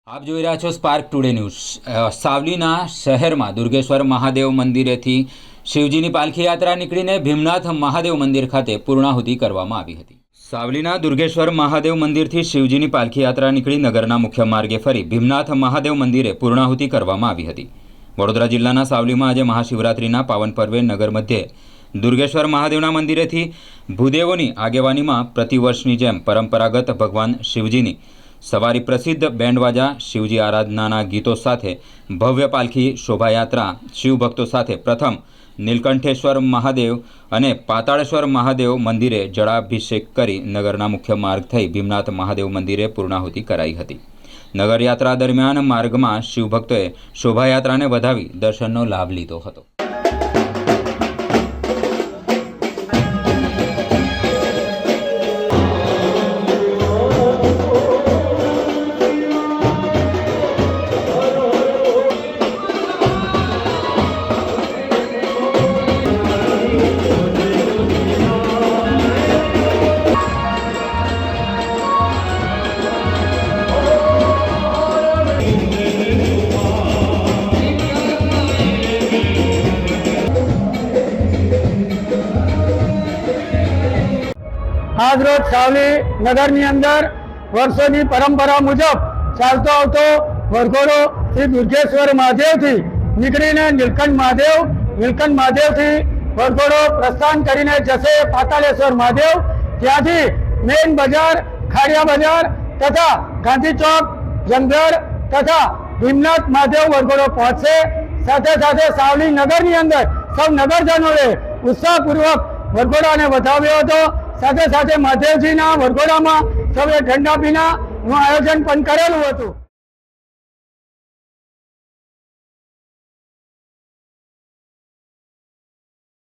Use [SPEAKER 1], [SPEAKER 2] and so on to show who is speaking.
[SPEAKER 1] આપ જોઈ રહ્યા છો સ્પાર્ક ટુડે ન્યૂઝ। સાવલીના શહેરમાં દુર્ગેશ્વર મહાદેવ મંદિરેથી શિવજીની પાલખી યાત્રા નીકળીને ભીમનાથ મહાદેવ મંદિર ખાતે પૂર્ણાહુતિ કરવામાં આવી હતી। સાવલીના દુર્ગેશ્વર મહાદેવ મંદિરથી શિવજીની પાલખી યાત્રા નીકળી નગરના મુખ્ય માર્ગે ફરી ભીમનાથ મહાદેવ મંદિરે પૂર્ણાહુતિ કરવામાં આવી હતી। વડોદરા જિલ્લાના સાવલીમાં આજે મહાશિવરાત્રિના પાવન પર્વે નગર મધ્યે દુર્ગેશ્વર મહાદેવના મંદિરેથી ભૂદેવોની આગેવાનીમાં પ્રતિવર્ષની જેમ પરંપરાગત ભગવાન શિવજીની સવારી પ્રસિદ્ધ બેન્ડવાજા शिवजी आराधना गीतों साथे भव्य पालखी शोभायात्रा शिवभक्तों साथे प्रथम नीलकंठेश्वर महादेव अने पाताळेश्वर महादेव मंदिरे जलाभिषेक करी नगरना मुख्य मार्ग थई भीमनाथ महादेव मंदिरे पूर्णाहुति कराई हती। नगर यात्रा दरमियान मार्ग में शिवभक्तोए शोभायात्रा ने वधावी दर्शननो लाभ लीधो हतो।
[SPEAKER 2] आज रोज सावली नगरनी अंदर वर्षोनी परंपरा मुजब चालतो आवतो वरघोड़ो श्री दुर्गेश्वर महादेव थी निकळीने नीलकंठ महादेव थी वरघोड़ो प्रस्थान करीने जसे पाताळेश्वर महादेव त्याथी मेन बजार खाड़िया बजार तथा गांधी चौक जंगल तथा भीमनाथ महादेव वरघोड़ो पहुंचे। साथे साथे सावली नगरनी अंदर सब नगरजनोए उत्साहपूर्वक वरघोड़ाने વધાવ્યો હતો। साथे साथे महादेवजी वरघोड़ा में सब ठंडा पीना आयोजन पण करेलुं हतुं।